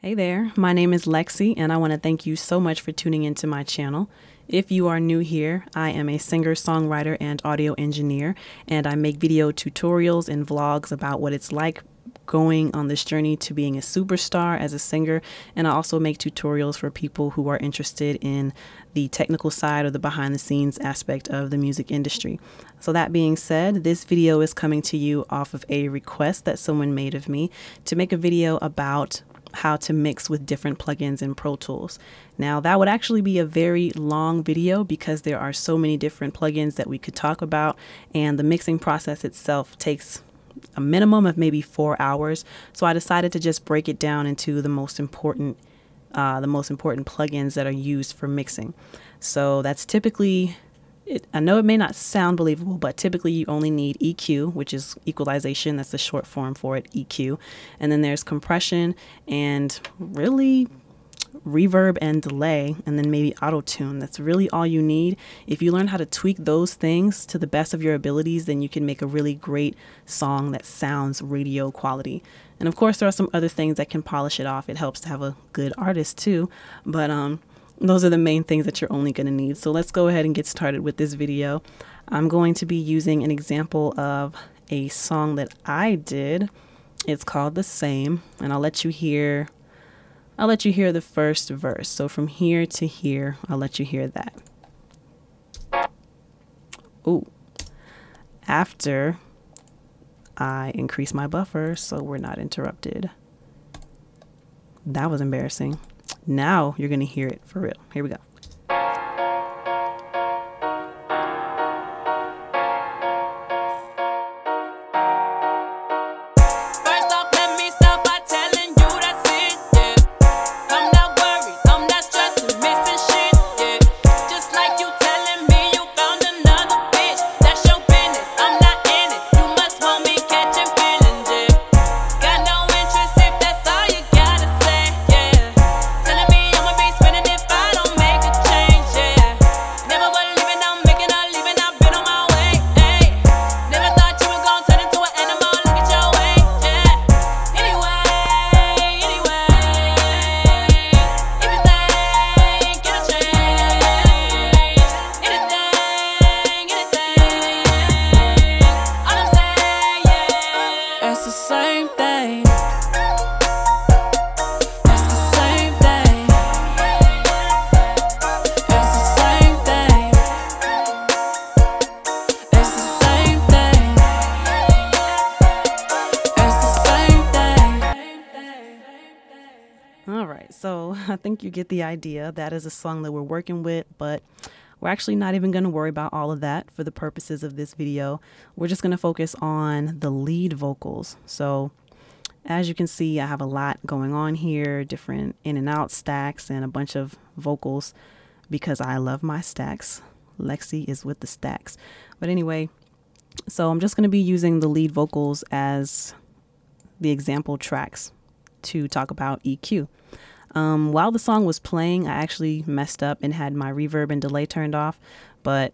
Hey there, my name is LexC and I want to thank you so much for tuning into my channel. If you are new here, I am a singer, songwriter, and audio engineer, and I make video tutorials and vlogs about what it's like going on this journey to being a superstar as a singer, and I also make tutorials for people who are interested in the technical side or the behind the scenes aspect of the music industry. So that being said, this video is coming to you off of a request that someone made of me to make a video about how to mix with different plugins in Pro Tools. Now that would actually be a very long video because there are so many different plugins that we could talk about, and the mixing process itself takes a minimum of maybe 4 hours. So I decided to just break it down into the most important plugins that are used for mixing. So that's typically I know it may not sound believable, but typically you only need EQ, which is equalization. That's the short form for it, EQ. And then there's compression and really reverb and delay, and then maybe auto tune. That's really all you need. If you learn how to tweak those things to the best of your abilities, then you can make a really great song that sounds radio quality. And of course, there are some other things that can polish it off. It helps to have a good artist too, but those are the main things that you're only going to need. So let's go ahead and get started with this video. I'm going to be using an example of a song that I did. It's called The Same, and I'll let you hear the first verse. So from here to here, I'll let you hear that. Ooh. After I increase my buffer so we're not interrupted. That was embarrassing. Now you're going to hear it for real. Here we go. All right, so I think you get the idea. That is a song that we're working with, but we're actually not even going to worry about all of that for the purposes of this video. We're just going to focus on the lead vocals. So as you can see, I have a lot going on here, different in and out stacks and a bunch of vocals because I love my stacks. LexC is with the stacks. But anyway, so I'm just going to be using the lead vocals as the example tracks to talk about EQ. While the song was playing, I actually messed up and had my reverb and delay turned off. And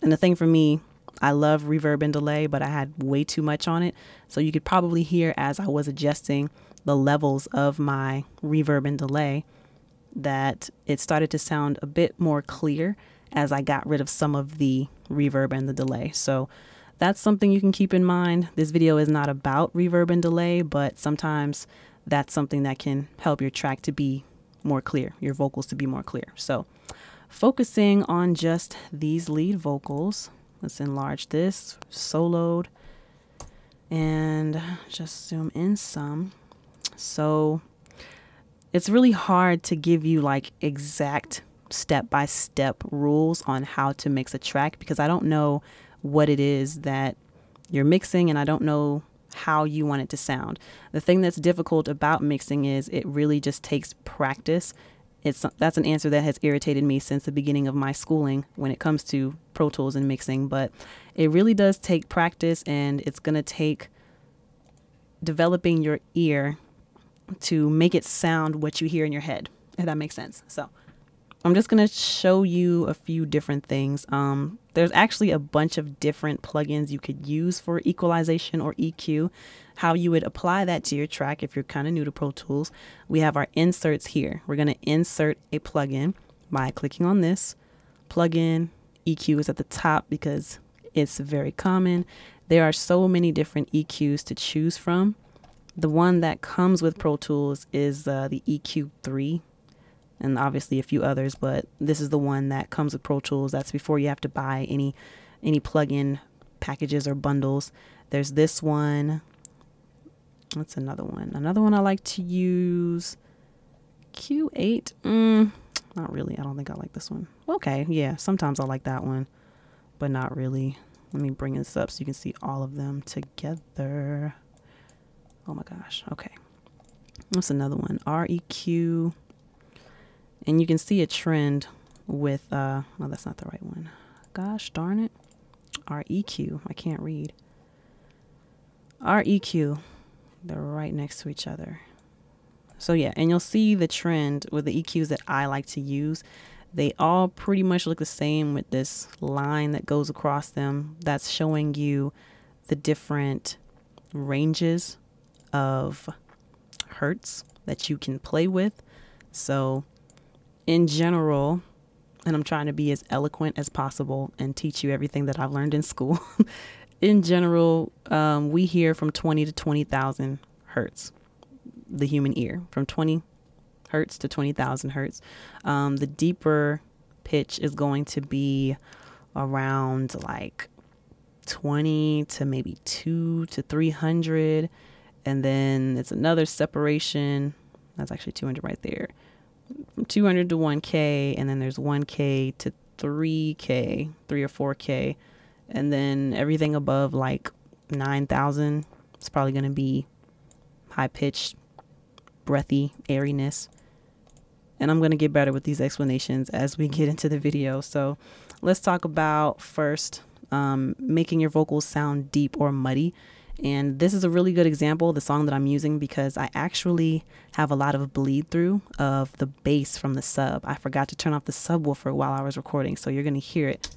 the thing for me, I love reverb and delay, but I had way too much on it. So you could probably hear as I was adjusting the levels of my reverb and delay that it started to sound a bit more clear as I got rid of some of the reverb and the delay. So that's something you can keep in mind. This video is not about reverb and delay, but sometimes that's something that can help your track to be more clear, your vocals to be more clear. So focusing on just these lead vocals, let's enlarge this, soloed, and just zoom in some. So it's really hard to give you like exact step-by-step rules on how to mix a track because I don't know what it is that you're mixing and I don't know how you want it to sound. The thing that's difficult about mixing is it really just takes practice. That's an answer that has irritated me since the beginning of my schooling when it comes to Pro Tools and mixing, but it really does take practice, and it's going to take developing your ear to make it sound what you hear in your head, if that makes sense. So I'm just going to show you a few different things. There's actually a bunch of different plugins you could use for equalization or EQ. How you would apply that to your track if you're kind of new to Pro Tools. We have our inserts here. We're going to insert a plugin by clicking on this. Plugin EQ is at the top because it's very common. There are so many different EQs to choose from. The one that comes with Pro Tools is the EQ3. And obviously a few others, but this is the one that comes with Pro Tools. That's before you have to buy any plugin packages or bundles. There's this one. What's another one? Another one I like to use, Q8. Not really. I don't think I like this one. Okay, yeah, sometimes I like that one, but not really. Let me bring this up so you can see all of them together. Oh my gosh. Okay. What's another one? REQ. And you can see a trend with, well, that's not the right one. Gosh darn it. REQ. I can't read. REQ. They're right next to each other. So yeah, and you'll see the trend with the EQs that I like to use. They all pretty much look the same with this line that goes across them. That's showing you the different ranges of hertz that you can play with. So in general, and I'm trying to be as eloquent as possible and teach you everything that I've learned in school. In general, we hear from 20 to 20,000 hertz, the human ear, from 20 hertz to 20,000 hertz. The deeper pitch is going to be around like 20 to maybe 2 to 300. And then it's another separation. That's actually 200 right there. From 200 to 1K, and then there's 1K to 3K, 3 or 4K, and then everything above like 9,000 is probably going to be high-pitched, breathy airiness. And I'm going to get better with these explanations as we get into the video. So let's talk about first making your vocals sound deep or muddy. And this is a really good example, the song that I'm using, because I actually have a lot of bleed through of the bass from the sub. I forgot to turn off the subwoofer while I was recording, so you're going to hear it.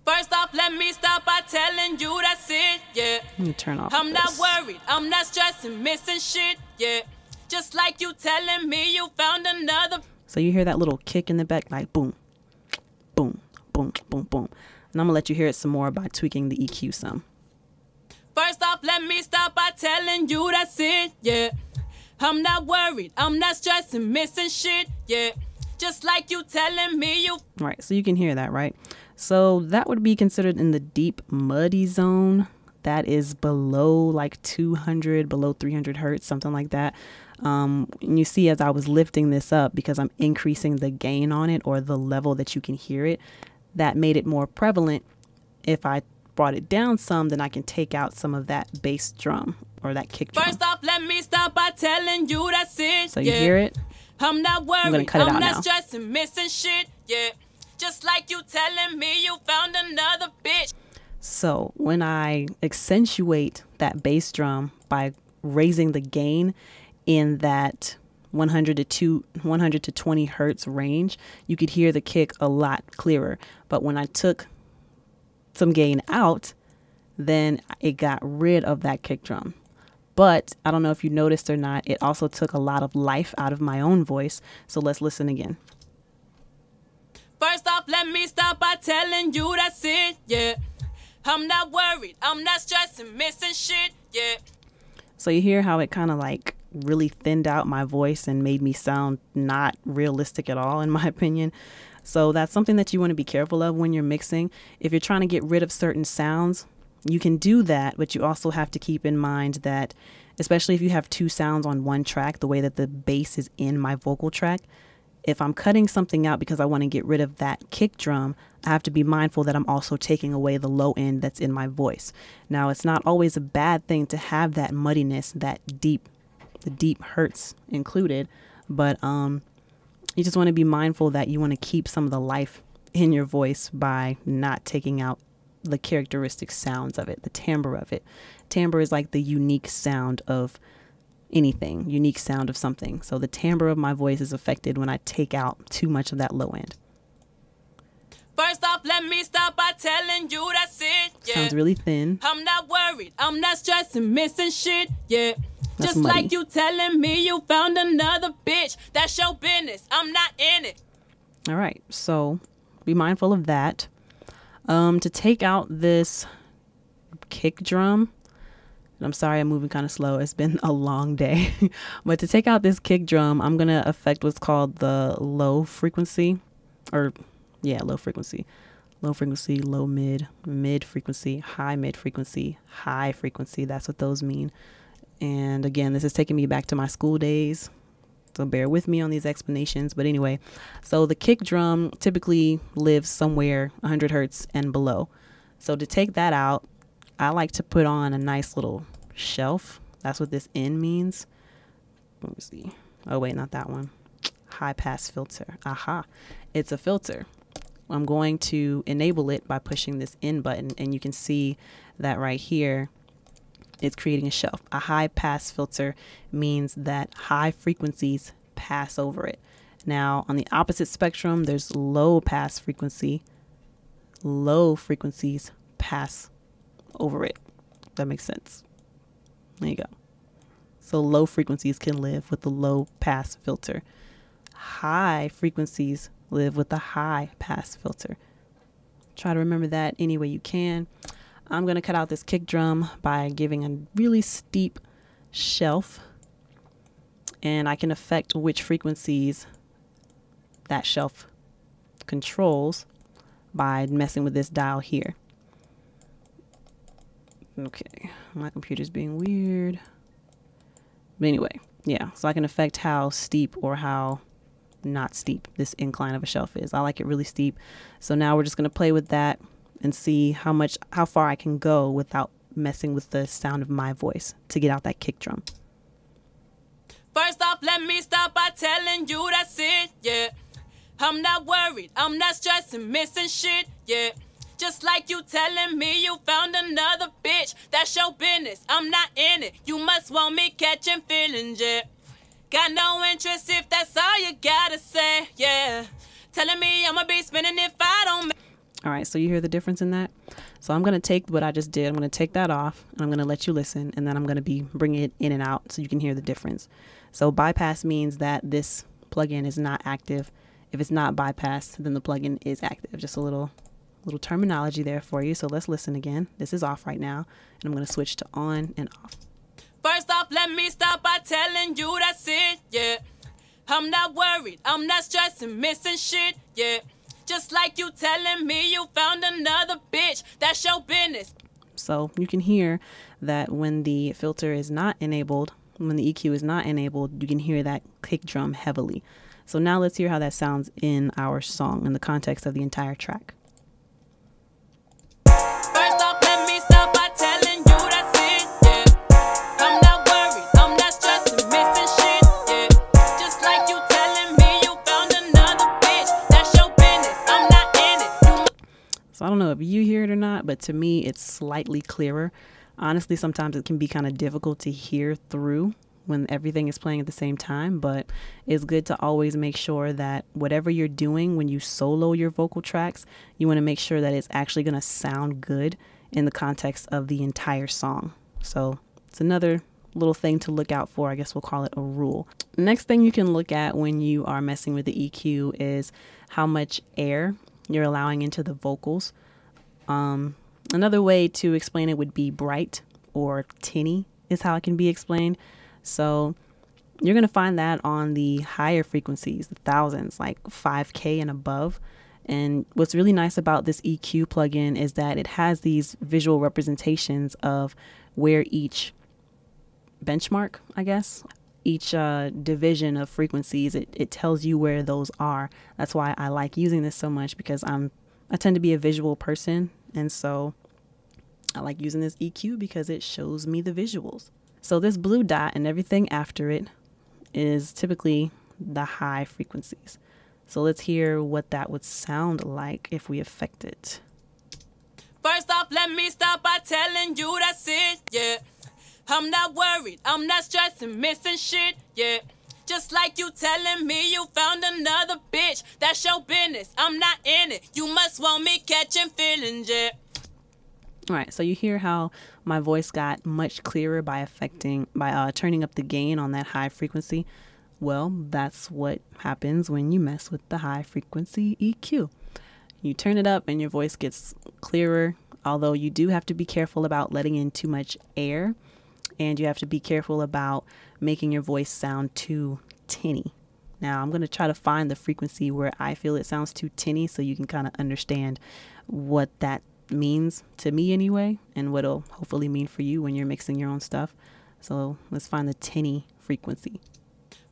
First off, let me start by telling you that's it, yeah. Let me turn off I'm this. not worried, I'm not stressing, missing shit, yeah. Just like you telling me you found another. So you hear that little kick in the back, like boom, boom, boom, boom, boom. And I'm going to let you hear it some more by tweaking the EQ some. First off, let me start by telling you that's it, yeah. I'm not worried, I'm not stressing, missing shit, yeah. Just like you telling me you. Right, so you can hear that, right? So that would be considered in the deep muddy zone. That is below like 200, below 300 hertz, something like that. And you see as I was lifting this up, because I'm increasing the gain on it, or the level that you can hear it, that made it more prevalent. If I brought it down some, then I can take out some of that bass drum or that kick drum. First off, let me start by telling you that's it. So you hear it? I'm not worried. I'm gonna cut it out now. I'm not stressing, missing shit. Yeah. Just like you telling me you found another bitch. So when I accentuate that bass drum by raising the gain in that 100 to 20 hertz range, you could hear the kick a lot clearer. But when I took some gain out, then it got rid of that kick drum. But I don't know if you noticed or not, it also took a lot of life out of my own voice. So let's listen again. First off, let me start by telling you that's it, yeah. I'm not worried, I'm not stressing, missing shit, yeah. So you hear how it kind of like really thinned out my voice and made me sound not realistic at all, in my opinion. So that's something that you want to be careful of when you're mixing. If you're trying to get rid of certain sounds, you can do that, but you also have to keep in mind that, especially if you have two sounds on one track, the way that the bass is in my vocal track, if I'm cutting something out because I want to get rid of that kick drum, I have to be mindful that I'm also taking away the low end that's in my voice. Now, it's not always a bad thing to have that muddiness, the deep hertz included, but you just want to be mindful that you want to keep some of the life in your voice by not taking out the characteristic sounds of it, the timbre of it. Timbre is like the unique sound of anything, unique sound of something. So the timbre of my voice is affected when I take out too much of that low end. First off, let me start by telling you that's it. Yeah. Sounds really thin. I'm not worried, I'm not stressing, missing shit. Yeah. That's Just muddy. like you telling me you found another bitch. That's your business. I'm not in it. All right. So be mindful of that. To take out this kick drum, and I'm sorry I'm moving kind of slow. It's been a long day. But to take out this kick drum, I'm going to affect what's called the low frequency. Low frequency. Low frequency, low mid, mid frequency, mid frequency, high frequency. That's what those mean. And again, this is taking me back to my school days. So bear with me on these explanations. But anyway, so the kick drum typically lives somewhere 100 hertz and below. So to take that out, I like to put on a nice little shelf. That's what this N means. Let me see. Oh, wait, not that one. High pass filter. Aha. It's a filter. I'm going to enable it by pushing this N button. And you can see that right here, it's creating a shelf. A high pass filter means that high frequencies pass over it. Now, on the opposite spectrum, there's low pass frequency. Low frequencies pass over it. That makes sense. There you go. So low frequencies can live with the low pass filter. High frequencies live with the high pass filter. Try to remember that any way you can. I'm going to cut out this kick drum by giving a really steep shelf, and I can affect which frequencies that shelf controls by messing with this dial here. Okay, my computer's being weird. But anyway, yeah, so I can affect how steep or how not steep this incline of a shelf is. I like it really steep. So now we're just going to play with that and see how far I can go without messing with the sound of my voice to get out that kick drum. First off, let me start by telling you that's it. Yeah. I'm not worried, I'm not stressing, missing shit. Yeah. Just like you telling me you found another bitch. That's your business, I'm not in it. You must want me catching feelings, yeah. Got no interest if that's all you gotta say, yeah. Telling me I'ma be spinning if I don't. All right, so you hear the difference in that? So I'm going to take what I just did. I'm going to take that off, and I'm going to let you listen, and then I'm going to be bringing it in and out so you can hear the difference. So bypass means that this plugin is not active. If it's not bypassed, then the plugin is active. Just a little terminology there for you. So let's listen again. This is off right now, and I'm going to switch to on and off. First off, let me start by telling you that's it, yeah. I'm not worried, I'm not stressing, missing shit, yeah. Just like you telling me you found another bitch. That's your business. So you can hear that when the filter is not enabled, when the EQ is not enabled, you can hear that kick drum heavily. So now let's hear how that sounds in our song in the context of the entire track. First off, let me start by telling you that's it, yeah. I'm not worried, I'm not stressing, missing shit, yeah. Just like you telling me you found another bitch. That's your business, I'm not in it. So I don't know if you hear it or not, but to me, it's slightly clearer. Honestly, sometimes it can be kind of difficult to hear through when everything is playing at the same time, but it's good to always make sure that whatever you're doing when you solo your vocal tracks, you want to make sure that it's actually going to sound good in the context of the entire song. So it's another little thing to look out for. I guess we'll call it a rule. Next thing you can look at when you are messing with the EQ is how much air you're allowing into the vocals. Another way to explain it would be bright or tinny is how it can be explained. So you're going to find that on the higher frequencies, the thousands, like 5K and above. And what's really nice about this EQ plugin is that it has these visual representations of where each benchmark, I guess, each division of frequencies, it tells you where those are. That's why I like using this so much, because I tend to be a visual person. And so I like using this EQ because it shows me the visuals. So this blue dot and everything after it is typically the high frequencies. So let's hear what that would sound like if we affect it. First off, let me start by telling you that's it, yeah. I'm not worried, I'm not stressing, missing shit, yeah. Just like you telling me you found another bitch. That's your business, I'm not in it. You must want me catching feelings, yeah. All right, so you hear how my voice got much clearer by turning up the gain on that high frequency. Well, that's what happens when you mess with the high frequency EQ. You turn it up and your voice gets clearer, although you do have to be careful about letting in too much air, and you have to be careful about making your voice sound too tinny. Now, I'm going to try to find the frequency where I feel it sounds too tinny so you can kind of understand what that means to me anyway, and what it'll hopefully mean for you when you're mixing your own stuff. So let's find the tinny frequency.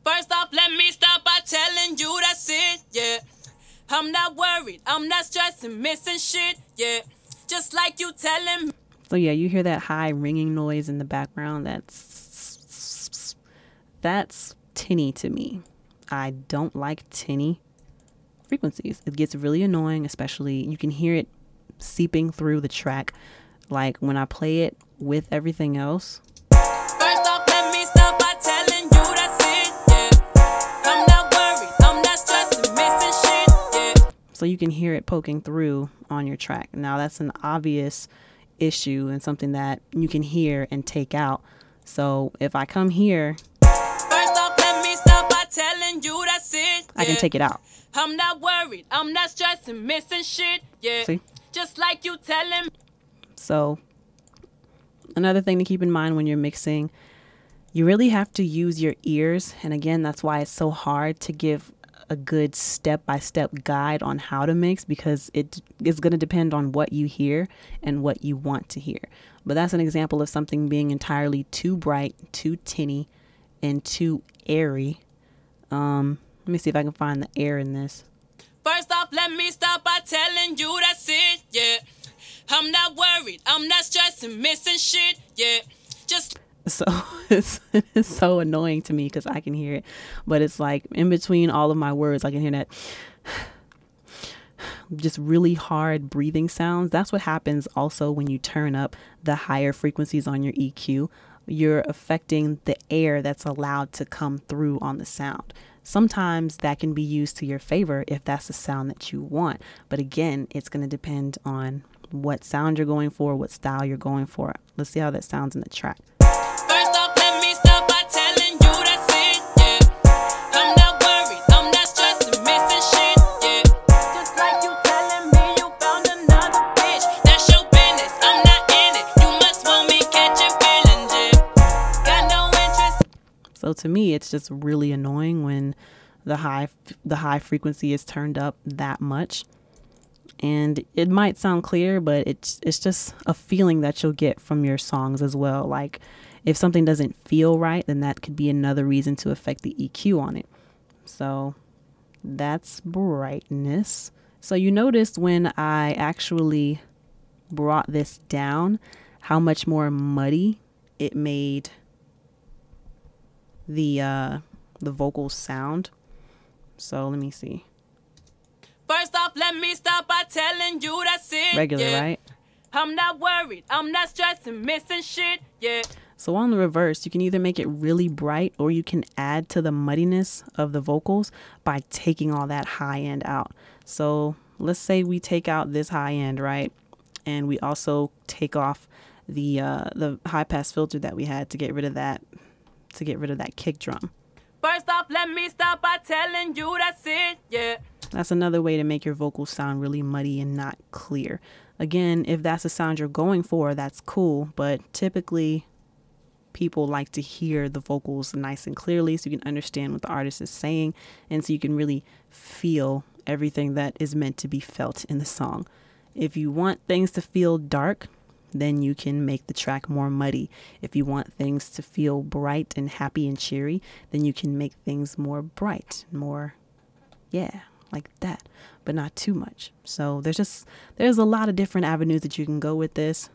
First off, let me start by telling you that's it, yeah. I'm not worried, I'm not stressing, missing shit, yeah. Just like you telling me. So yeah, you hear that high ringing noise in the background. That's tinny to me. I don't like tinny frequencies. It gets really annoying, especially you can hear it seeping through the track. Like when I play it with everything else. First off, let me start by telling you that's it, yeah. I'm not worried, I'm not stressing, missing shit, yeah. So you can hear it poking through on your track. Now that's an obvious issue and something that you can hear and take out. So if I come here, First off, let me start by telling you that's it, yeah. I can take it out. I'm not worried, I'm not stressing, missing shit, yeah. See? Just like you telling me. So another thing to keep in mind when you're mixing, you really have to use your ears. And again, that's why it's so hard to give a good step-by-step guide on how to mix, because it is going to depend on what you hear and what you want to hear. But that's an example of something being entirely too bright, too tinny, and too airy. Let me see if I can find the air in this. First off, let me start by telling you that's it, yeah. I'm not worried, I'm not stressing, missing shit, yeah. Just So it's so annoying to me because I can hear it, but it's like in between all of my words, I can hear that just really hard breathing sounds. That's what happens also when you turn up the higher frequencies on your EQ. You're affecting the air that's allowed to come through on the sound. Sometimes that can be used to your favor if that's the sound that you want. But again, it's going to depend on what sound you're going for, what style you're going for. Let's see how that sounds in the track. first off, let me start by telling you that's it, yeah. I'm not worried, I'm not stressing, missing shit, yeah. Just like you telling me you found another bitch. That's your business, I'm not in it. You must want me catching feelings, yeah. Got no interest. So to me, it's just really annoying when the high frequency is turned up that much. And it might sound clear, but it's just a feeling that you'll get from your songs as well. Like if something doesn't feel right, then that could be another reason to affect the EQ on it. So that's brightness. So you noticed when I actually brought this down, how much more muddy it made the vocals sound. So let me see. First off, let me start by telling you that's it, Regular, yeah. right? I'm not worried, I'm not stressing, missing shit, yeah. So on the reverse, you can either make it really bright or you can add to the muddiness of the vocals by taking all that high end out. So let's say we take out this high end, right? And we also take off the high pass filter that we had to get rid of that kick drum. First off, let me start by telling you that's it, yeah. That's another way to make your vocals sound really muddy and not clear. Again, if that's the sound you're going for, that's cool. But typically, people like to hear the vocals nice and clearly so you can understand what the artist is saying. And so you can really feel everything that is meant to be felt in the song. If you want things to feel dark, then you can make the track more muddy. If you want things to feel bright and happy and cheery, then you can make things more bright, more, yeah, like that, but not too much. So there's a lot of different avenues that you can go with this.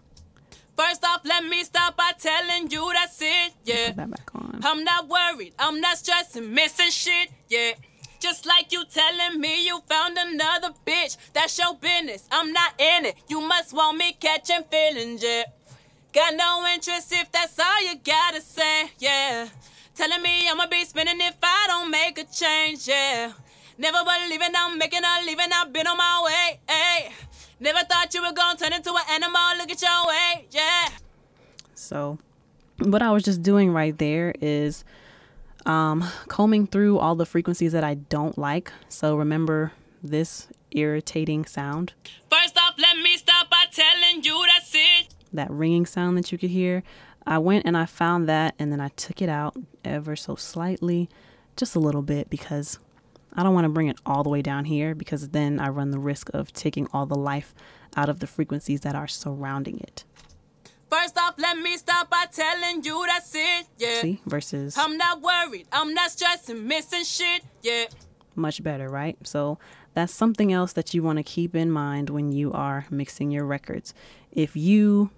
First off, let me start by telling you that's it, yeah. Put that back on. I'm not worried, I'm not stressing, missing shit, yeah. Just like you telling me you found another bitch. That's your business, I'm not in it. You must want me catching feelings, yeah. Got no interest if that's all you gotta say, yeah. Telling me I'ma be spinning if I don't make a change, yeah. Never believing I'm making a living, I've been on my way, ayy. Never thought you were gonna turn into an animal, look at your way, yeah. So what I was just doing right there is combing through all the frequencies that I don't like. So remember this irritating sound? First off, let me start by telling you that's it. That ringing sound that you could hear. I went and I found that, and then I took it out ever so slightly, just a little bit, because I don't want to bring it all the way down here, because then I run the risk of taking all the life out of the frequencies that are surrounding it. First off, let me start by telling you that's it, yeah. See, versus I'm not worried, I'm not stressing, missing shit, yeah. much better, right? So that's something else that you want to keep in mind when you are mixing your records. If you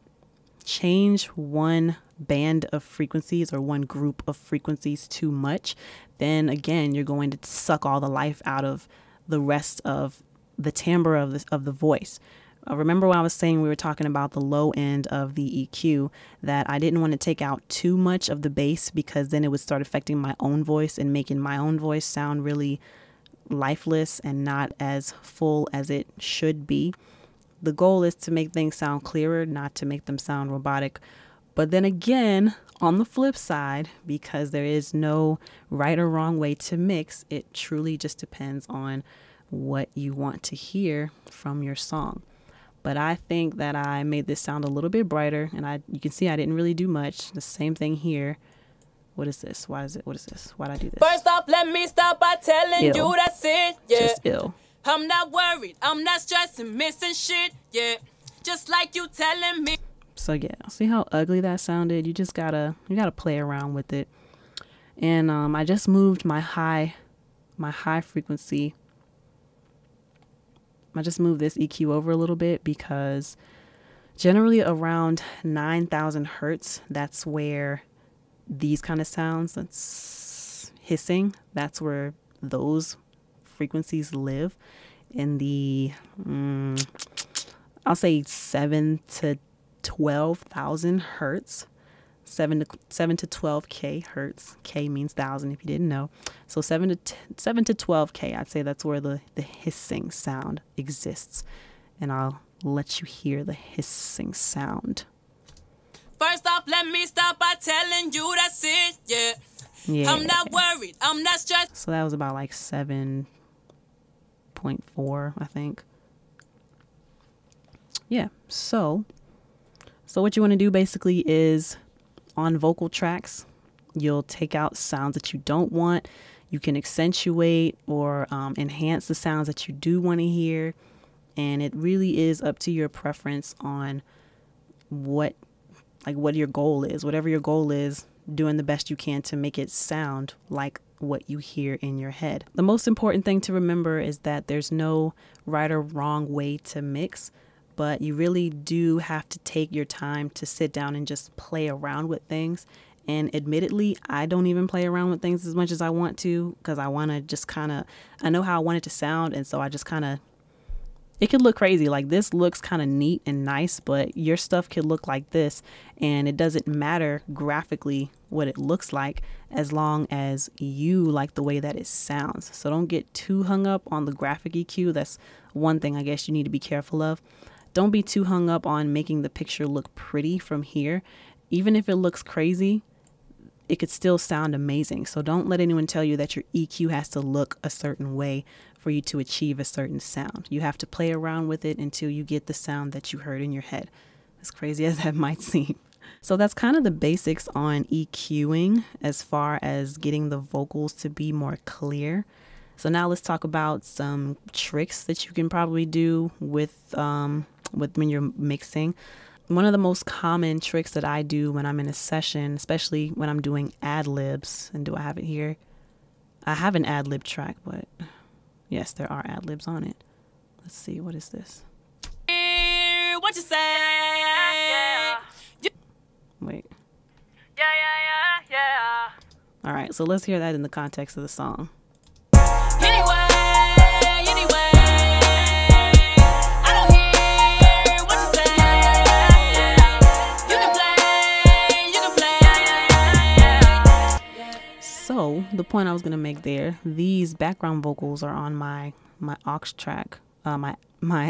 change one band of frequencies or one group of frequencies too much, then again, you're going to suck all the life out of the rest of the timbre of the voice. Remember when I was saying we were talking about the low end of the EQ, that I didn't want to take out too much of the bass, because then it would start affecting my own voice and making my own voice sound really lifeless and not as full as it should be. The goal is to make things sound clearer, not to make them sound robotic. But then again, on the flip side, because there is no right or wrong way to mix, it truly just depends on what you want to hear from your song. But I think that I made this sound a little bit brighter, and you can see I didn't really do much. The same thing here. What is this? What is this? Why'd I do this? First off, let me start by telling you that's it, yeah. Just ill. I'm not worried, I'm not stressing, missing shit, yeah. Just like you telling me. So yeah, see how ugly that sounded? You gotta play around with it. And I just moved my high frequency. I just moved this EQ over a little bit, because generally around 9,000 hertz, that's where these kind of sounds, that's hissing, that's where those frequencies live. In the I'll say 7 to 12,000 hertz. 7 to 12k hertz. K means thousand if you didn't know. So 7 to 12k, I'd say that's where the hissing sound exists. And I'll let you hear the hissing sound. First off, let me start by telling you that's it, yeah. Yeah. I'm not worried, I'm not stressed. So that was about like 7.4, I think. Yeah. So what you want to do basically is, on vocal tracks, you'll take out sounds that you don't want. You can accentuate or enhance the sounds that you do want to hear. And it really is up to your preference on what your goal is. Whatever your goal is, doing the best you can to make it sound like what you hear in your head. The most important thing to remember is that there's no right or wrong way to mix, but you really do have to take your time to sit down and just play around with things. And admittedly, I don't even play around with things as much as I want to, because I want to just I know how I want it to sound. And so I just it could look crazy. Like, this looks kind of neat and nice, but your stuff could look like this, and it doesn't matter graphically what it looks like, as long as you like the way that it sounds. So don't get too hung up on the graphic EQ. That's one thing I guess you need to be careful of. Don't be too hung up on making the picture look pretty from here. Even if it looks crazy, it could still sound amazing. So don't let anyone tell you that your EQ has to look a certain way for you to achieve a certain sound. You have to play around with it until you get the sound that you heard in your head, as crazy as that might seem. So that's kind of the basics on EQing as far as getting the vocals to be more clear. So now let's talk about some tricks that you can probably do with when you're mixing. One of the most common tricks that I do when I'm in a session, especially when I'm doing ad-libs, and do I have it here? I have an ad-lib track, but yes, there are ad-libs on it. Let's see, what is this? What you say? Wait. Yeah. All right, so let's hear that in the context of the song. Anyway, I don't hear what you say. You can play the point I was going to make there, these background vocals are on my aux track, my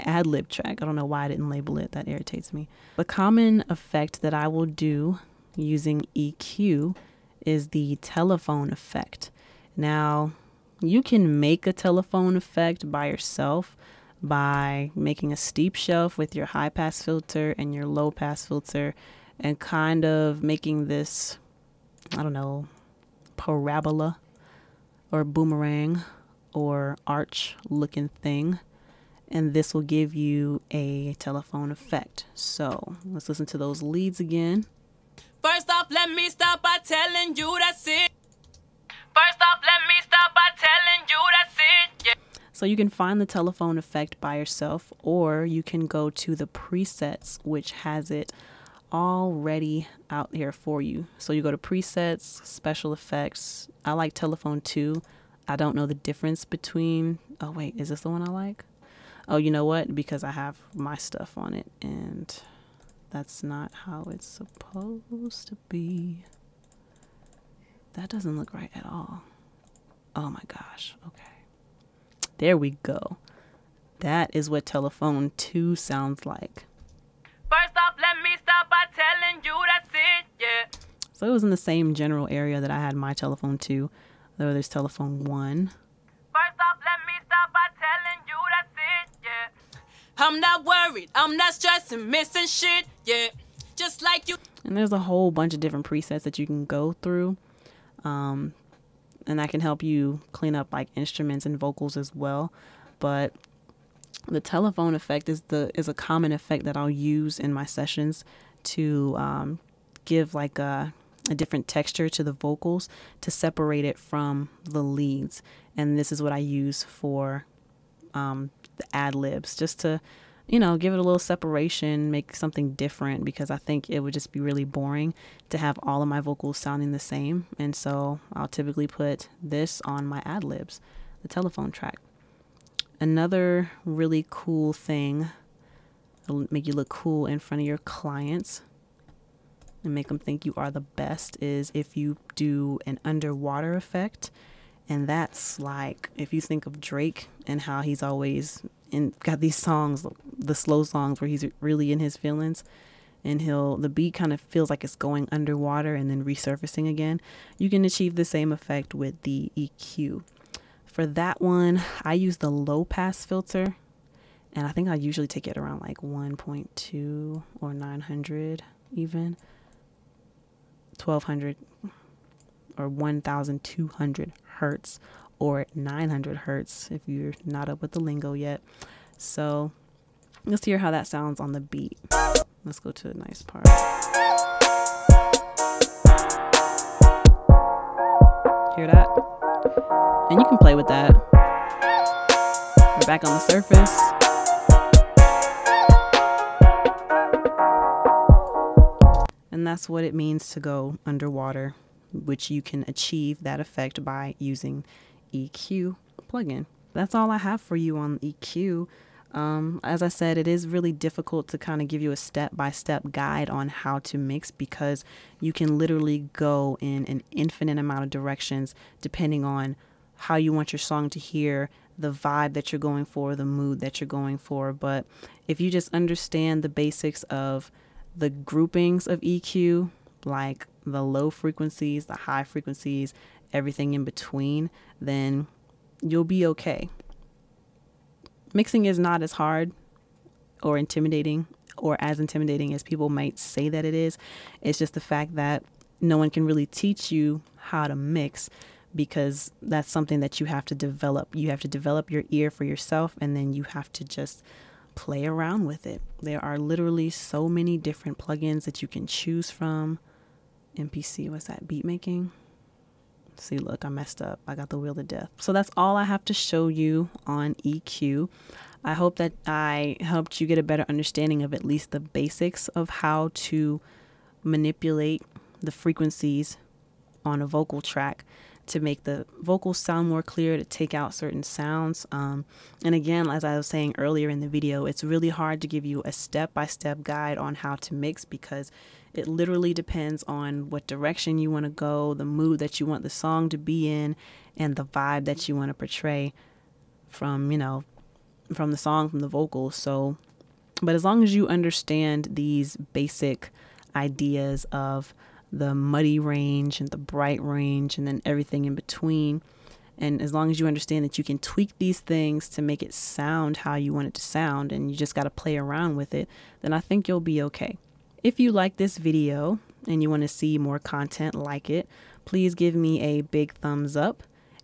ad lib track. I don't know why I didn't label it. That irritates me. The common effect that I will do using EQ is the telephone effect. Now, you can make a telephone effect by yourself by making a steep shelf with your high pass filter and your low pass filter and kind of making this, I don't know, parabola or boomerang or arch looking thing. And this will give you a telephone effect. So let's listen to those leads again. First off, let me start by telling you that's it. First off, let me start by telling you that's it. Yeah. So you can find the telephone effect by yourself, or you can go to the presets, which has it already out here for you. So you go to presets, special effects. I like telephone 2. I don't know the difference between, oh wait, is this the one I like? Oh, you know what? Because I have my stuff on it and that's not how it's supposed to be. That doesn't look right at all. Oh my gosh. Okay. There we go. That is what telephone 2 sounds like. First off, let me start by telling you that's it. Yeah. So it was in the same general area that I had my telephone 2. Though there's telephone 1. First off, let me start by telling you that's it. Yeah. I'm not worried. I'm not stressing, missing shit. Yeah. Just like you. And there's a whole bunch of different presets that you can go through. And that can help you clean up like instruments and vocals as well. But the telephone effect is a common effect that I'll use in my sessions to give like a different texture to the vocals to separate it from the leads. And this is what I use for the ad libs, just to, you know, give it a little separation, make something different, because I think it would just be really boring to have all of my vocals sounding the same. And so I'll typically put this on my ad libs, the telephone track. Another really cool thing that'll make you look cool in front of your clients and make them think you are the best is if you do an underwater effect. And that's like, if you think of Drake and how he's always got these songs, the slow songs where he's really in his feelings, and the beat kind of feels like it's going underwater and then resurfacing again. You can achieve the same effect with the EQ. For that one, I use the low pass filter, and I think I usually take it around like 1.2 or 900 even. 1200 or 1200 hertz or 900 hertz if you're not up with the lingo yet. So let's hear how that sounds on the beat. Let's go to the nice part. Hear that? And you can play with that. We're back on the surface. And that's what it means to go underwater, which you can achieve that effect by using EQ plugin. That's all I have for you on EQ. As I said, it is really difficult to kind of give you a step-by-step guide on how to mix, because you can literally go in an infinite amount of directions depending on how you want your song to hear, the vibe that you're going for, the mood that you're going for. But if you just understand the basics of the groupings of EQ, like the low frequencies, the high frequencies, everything in between, then you'll be okay. Mixing is not as hard or intimidating, or as intimidating as people might say that it is. It's just the fact that no one can really teach you how to mix, because that's something that you have to develop. You have to develop your ear for yourself, and then you have to just play around with it. There are literally so many different plugins that you can choose from. MPC, what's that? Beat making? See, look, I messed up. I got the wheel of death. So that's all I have to show you on EQ. I hope that I helped you get a better understanding of at least the basics of how to manipulate the frequencies on a vocal track to make the vocals sound more clear, to take out certain sounds. And again, as I was saying earlier in the video, it's really hard to give you a step-by-step guide on how to mix, because It literally depends on what direction you want to go, the mood that you want the song to be in, and the vibe that you want to portray from, from the song, from the vocals. So, but as long as you understand these basic ideas of the muddy range and the bright range and then everything in between, and as long as you understand that you can tweak these things to make it sound how you want it to sound, and you just got to play around with it, then I think you'll be okay. If you like this video and you want to see more content like it, please give me a big thumbs up,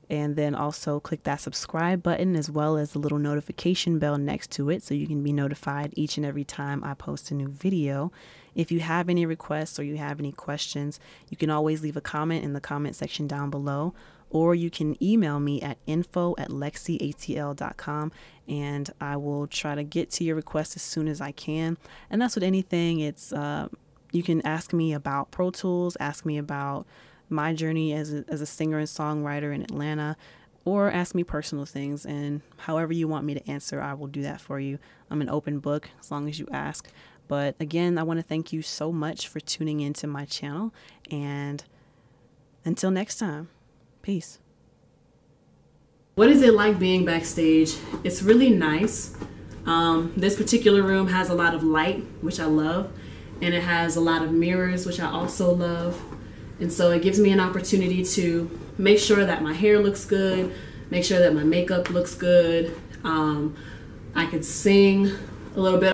and then also click that subscribe button as well as the little notification bell next to it so you can be notified each and every time I post a new video. If you have any requests or you have any questions, you can always leave a comment in the comment section down below, or you can email me at info@lexcatl.com, and I will try to get to your request as soon as I can. And that's with anything. It's you can ask me about Pro Tools, ask me about my journey as a singer and songwriter in Atlanta, or ask me personal things, and however you want me to answer, I will do that for you. I'm an open book as long as you ask. But again, I want to thank you so much for tuning into my channel, and until next time, peace. What is it like being backstage? It's really nice. This particular room has a lot of light, which I love, and it has a lot of mirrors, which I also love. And so it gives me an opportunity to make sure that my hair looks good, make sure that my makeup looks good. I could sing a little bit.